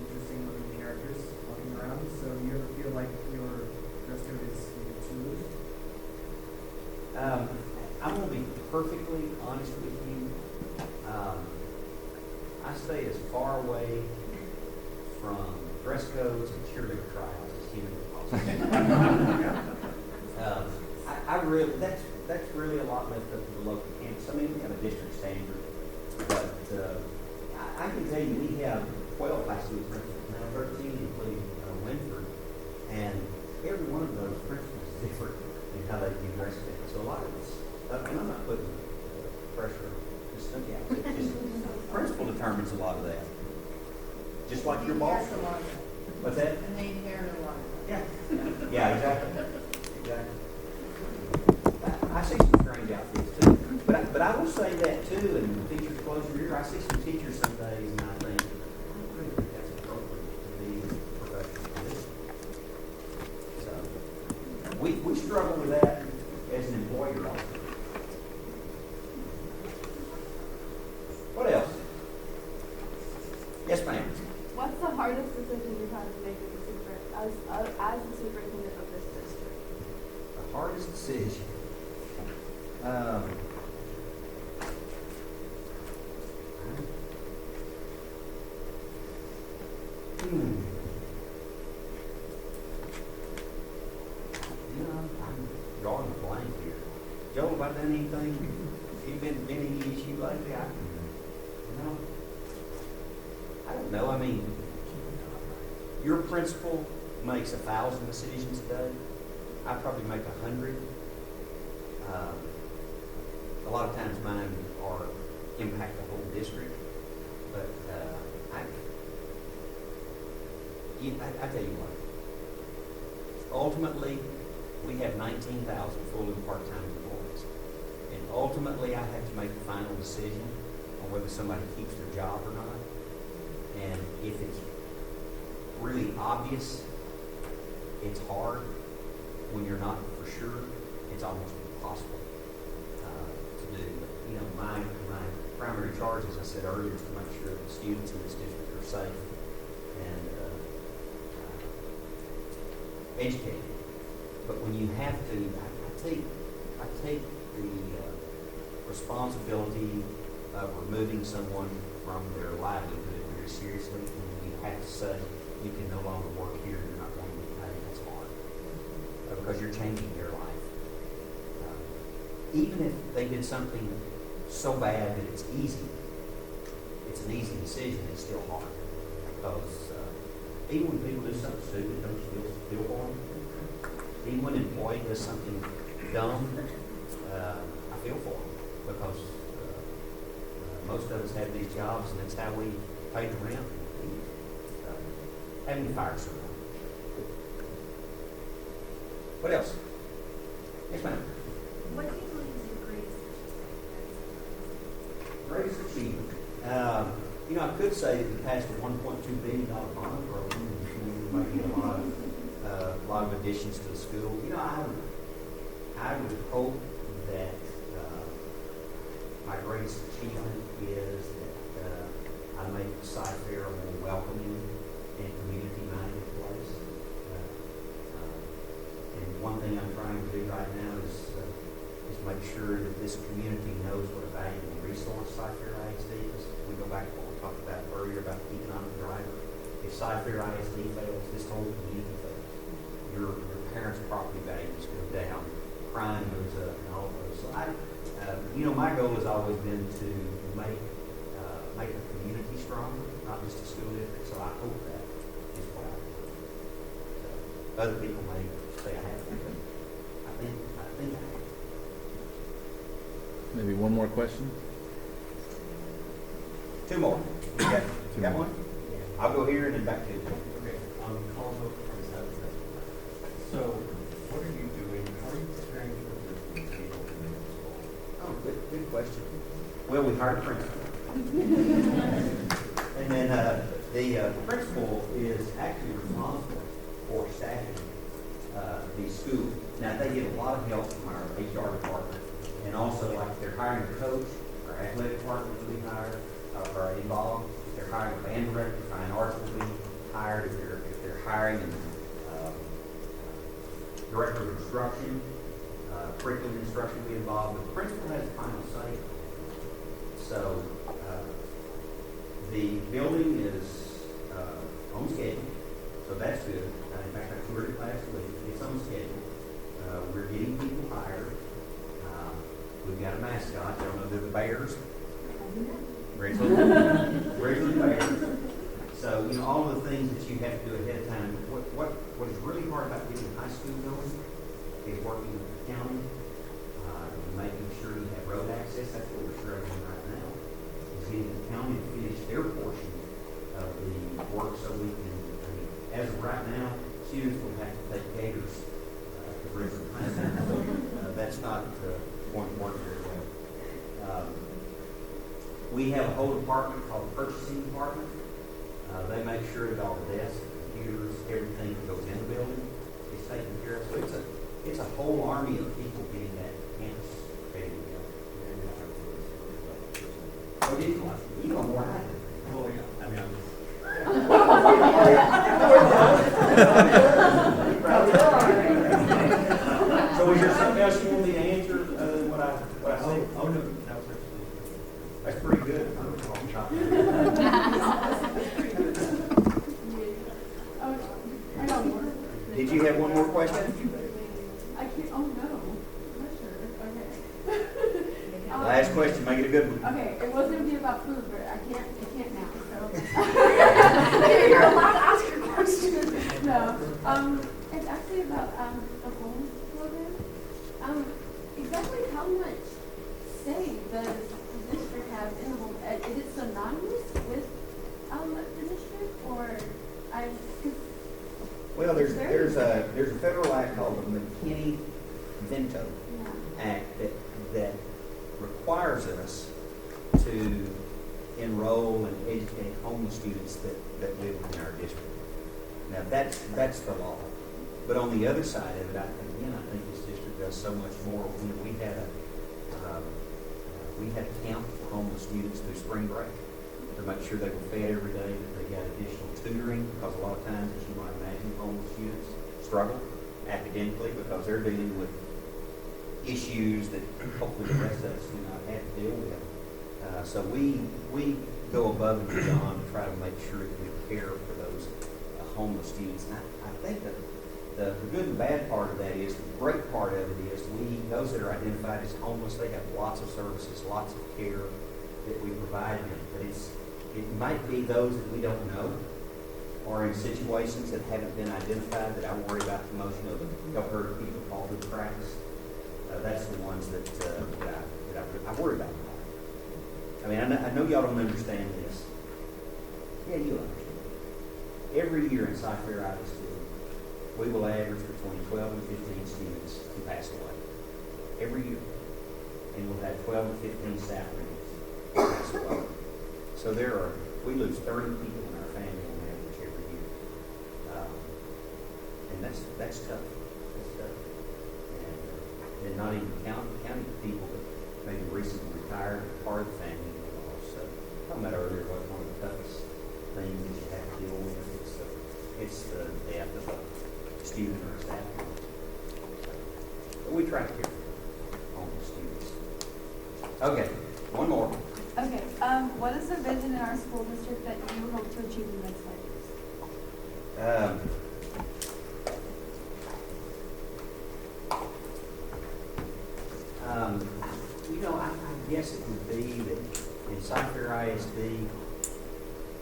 interesting looking characters walking around, so you ever feel like your dress code is maybe too loose? I'm going to be perfectly honest with you. I stay as far away from dress codes and cheerleader tryouts as humanly possible. I really, that's really a lot left up to the local campus. I mean, we have a district standard, but I can tell you we have 12 high school principals, now 13 including Winford, and every one of those principals is different in how they view dress code. So a lot of us, and I'm not putting pressure on just something else. It's just principal determines a lot of that. Just like your boss. What's that? And they inherit a lot. Yeah. Yeah, exactly. Exactly. I see some strange outfits too. But I will say that too, and the teachers close your ear. I see some teachers some days and I think, I really think that's appropriate to be professional for this. So we struggle with that as an employer also. What else? Yes, ma'am. What's the hardest decision you've had to make as the superintendent of this district? The hardest decision. You know, I'm drawing a blank here. Joel, have I done anything? You been any issue lately? No. I don't know. I mean, your principal makes 1,000 decisions a day. I probably make 100. A lot of times mine are impact the whole district. But I tell you what. Ultimately, we have 19,000 full and part-time employees. And ultimately, I have to make the final decision on whether somebody keeps their job or not. And if it's really obvious, it's hard. When you're not for sure, it's almost impossible to do. But, you know, my primary charge, as I said earlier, is to make sure that students in this district are safe and educated. but when you have to, I take the responsibility of removing someone from their livelihood very seriously. And when you have to say, you can no longer work here, you're not going to be paid, that's hard. Because you're changing their life. Even if they did something so bad that it's easy, it's an easy decision, it's still hard. Because even when people do something stupid, don't you feel for them? Even when an employee does something dumb, I feel for them. Because most of us have these jobs, and that's how we pay the rent. Having to fire someone. What else? Yes, ma'am. What do you believe is your greatest Greatest achievement. I could say that we passed a $1.2 billion bond program, and we're making a lot of additions to the school. I would hope that my greatest achievement is that I make Cy-Fair a more welcoming and community-minded place. And one thing I'm trying to do right now is make sure that this community knows what a valuable resource Cy-Fair ISD is. We go back to what we talked about earlier about the economic driver. If Cy-Fair ISD fails, this whole community fails. Your parents' property values go down, crime goes up, and all of those. So my goal has always been to make the community stronger, not just the school district. So I hope that is what I do. So other people may say I have, but I think I have. Maybe one more question? Two more. You got one? I'll go here and then back to you. Okay, call vote from Saturday. So, what are you doing? How are you preparing for the table in the middle school? Oh, good question. Well, we hired a principal. And then the principal is actually responsible for staffing the school. Now, they get a lot of help from our HR department. And also, like, if they're hiring a coach, our athletic department will be hired, or involved. If they're hiring a band director, fine arts will be hired. If they're hiring a director of instruction, curriculum instruction will be involved. But the principal has the final say. So the building is on schedule, so that's good. In fact, I toured it last week. It's on schedule. We're getting people hired. We've got a mascot. Y'all know they're the Bears. Grizzly Bears. So, all of the things that you have to do ahead of time. What is really hard about getting high school going is working with the county, making sure you have road access. That's what we're struggling right now. Is getting the county to finish their portion of the work so we can, as of right now, students will have to take gators to Grizzly. That's not going to work very well. We have a whole department called the purchasing department. They make sure that all the desks, computers, everything that goes in the building is taken care of. So it's a whole army of people getting that campus ready to go. Oh, did you like it? You know more than I do. Well, yeah, I mean, So was there something else you wanted me to answer other than what I said? oh no, that was actually. That's pretty good. I got more. Did you have one more question? I can't, oh no, not sure, okay. Last question, make it a good one. Okay, it was gonna be about food, but I can't now, so. You're allowed to ask your question. No, it's actually about, the home program. Exactly how much say does the district have in the home? Is it synonymous with, the district, or Well, there's a federal act called the McKinney-Vento Act that requires us to enroll and educate homeless students that live within our district. Now that's the law. But on the other side of it, I think this district does so much more. We had a camp for homeless students through spring break to make sure they were fed every day, that they got additional tutoring, because a lot of times, as you might imagine, homeless students struggle at the identically because they're dealing with issues that hopefully the rest of us do not have to deal with. So we go above and beyond to try to make sure that we care for those homeless students. And I think that the good and bad part of that is, the great part of it is, those that are identified as homeless, they have lots of services, lots of care that we provide them. But it might be those that we don't know, or in situations that haven't been identified, that I worry about the most. Y'all heard people fall through the cracks. That's the ones that I worry about. I mean, I know y'all don't understand this. Yeah, you understand. Every year in CFISD, we will average between 12 and 15 students who pass away. Every year. And we'll have 12 to 15 staff members who pass away. So we lose 30 people in our family on average every year. And that's tough. That's tough. And not even counting people that maybe recently retired or part of the family lost. So, talking about earlier, what one of the toughest things that you have to deal with it's the death of a student or a staff member. But we try to care for homeless students. Okay, one more. Okay, what is the vision in our school district that you hope to achieve in the next 5 years? I guess it would be that in CFISD,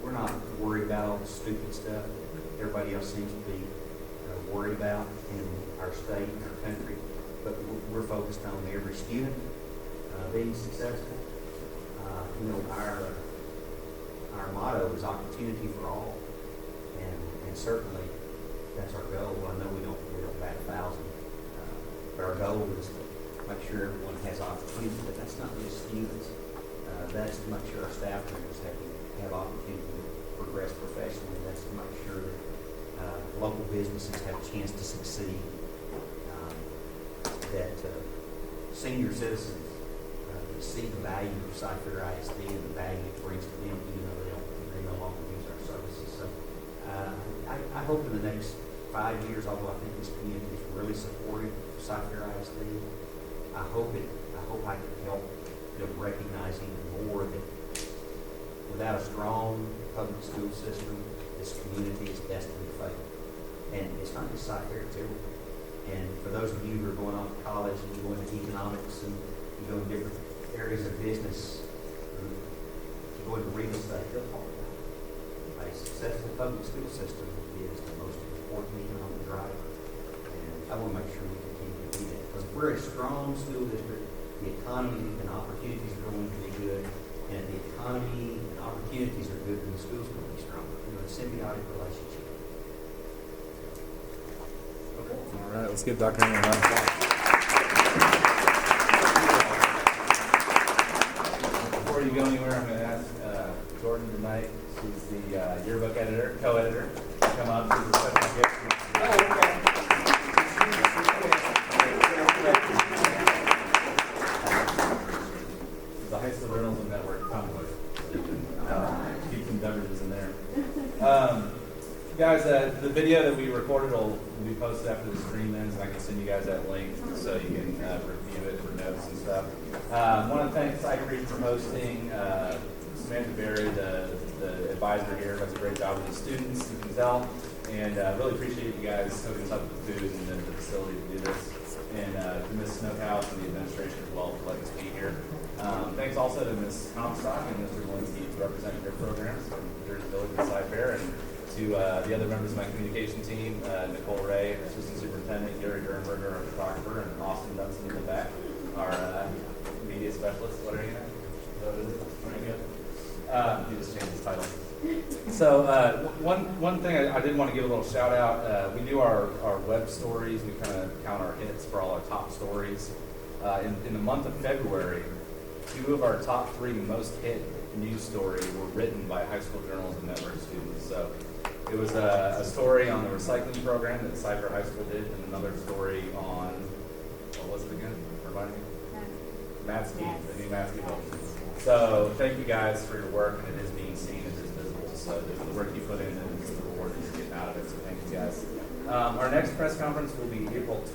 we're not worried about all the stupid stuff that everybody else seems to be worried about in our state and our country, but we're focused on every student being successful. Our motto is opportunity for all, and certainly that's our goal. I know we don't bat 1,000, but our goal is to make sure everyone has opportunity. But that's not just students. That's to make sure our staff members have opportunity to progress professionally. That's to make sure that local businesses have a chance to succeed. That senior citizens see the value of CFISD and the value it brings to them, even though they no longer use our services. So I hope in the next 5 years, although I think this community is really supportive of CFISD, I hope I can help them recognize even more that without a strong public school system, this community is destined to fail. And it's not just CFISD, it's everywhere. And for those of you who are going off to college and you go into economics and you go in different areas of business, you go into real estate, they'll talk about it. A successful public school system is the most important economic driver. And I want to make sure we continue to do that. Because if we're a strong school district, the economy and opportunities are going to be good. And if the economy and opportunities are good, then the schools will be strong. A symbiotic relationship. Okay. All right, let's give Dr. Henry a round of applause. Before you go anywhere, I'm going to ask Jordan tonight, she's the yearbook editor, co-editor, to come up to the special gift. The High School Journalism Network Convoy. Keep some beverages in there. Guys, the video that we recorded will be posted after the stream ends, and I can send you guys that link so you can review it for notes and stuff. I want to thank Cypress for hosting. Samantha Berry, the advisor here, does a great job with the students, you can tell. And really appreciate you guys hooking us up with the food and the facility to do this. And to Ms. Snookhouse and the administration as well for letting us be here. Thanks also to Ms. Comstock and Mr. Walensky for representing their programs from Jersey Village and Cyfair, and to the other members of my communication team, Nicole Ray, Assistant Superintendent, Gary Dernberger, our photographer, and Austin Dunson in the back, our media specialist. What are you now? Very good. You just changed his title. So one thing I did want to give a little shout out. We do our web stories. We kind of count our hits for all our top stories. In the month of February, 2 of our top 3 most hit news stories were written by high school journalism network students. So it was a story on the recycling program that Cypher High School did, and another story on, what was it again? Remind me? Matt's team, the new Matt's team. So thank you guys for your work, and it is being seen, it is visible. So the work you put in is the reward that you're getting out of it. So thank you guys. Our next press conference will be April 12th.